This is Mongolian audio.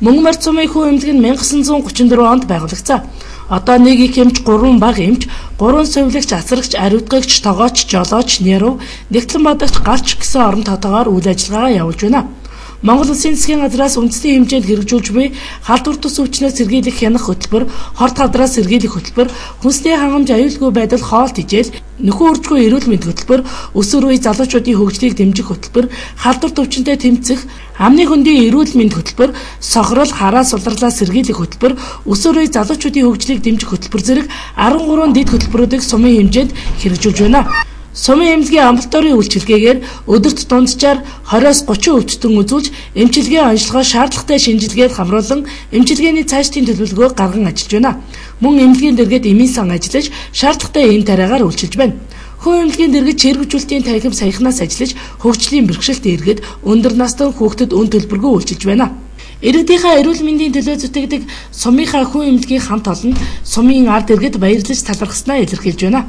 Мөнгө Март сумын хүн эмнэлэг нь 1934 онд байгуулагдсан. Одоо нэг их эмч, 3 бага эмч, 3 сувилагч, асрагч, ариутгагч, тогооч, жолооч, нэрв, нэгтлэн бадагч, гарч гэсэн орон тоотоогоор үйл ажиллагаа явуулж байна. Монгол Улсын засгийн газраас үндэсний хэмжээнд хэрэгжүүлж буй халдвар тус өвчнөөс сэргийлэх хянах хөтөлбөр, хорт халдраас сэргийлэх хөтөлбөр, хүнсний хангамж аюулгүй байдал хоол тэжээл, нөхөн үржгүй эрүүл мэнд хөтөлбөр, өсвөр үе залуучуудын хөгжлийг дэмжих хөтөлбөр, халдвар төвчөнтэй тэмцэх, амны хөндийн эрүүл мэнд хөтөлбөр, сохрол, хараа сулралаа сэргийлэх хөтөлбөр, өсвөр үе залуучуудын хөгжлийг дэмжих хөтөлбөр зэрэг 13 дэд хөтөлбөрүүдийг сумын хэмжээнд хэрэгжүүлж байна. Сумын эмнэлгийн амбулаторийн үйлчилгээгээр өдөрт дунджаар 20-30 өвчтөн үзүүлж, эмчилгээ онцлогоо шаардлагатай шинжилгээд хамруулан эмчилгээний цаашдын төлөвлөгөөг гарган ажиллаж байна. Мөн эмнэлгийн дэргэд эмийн сан ажиллаж, шаардлагатай эм тариагаар үйлчилж байна. Хүн эмнэлгийн дэргэд чирэгжүүлэлтийн танхим саяхнаас ажиллаж, хөгжлийн бэрхшээлт эргээд өндөр настай хүүхдэд өн төлбөргүй үйлчилж байна. Иргэдийнхээ эрүүл мэндийн төлөө зүтгэдэг сумынхаа хүн эмнэлгийн хамт олон сумын ард иргэд баярлаж талархснаа илэрхийлж байна.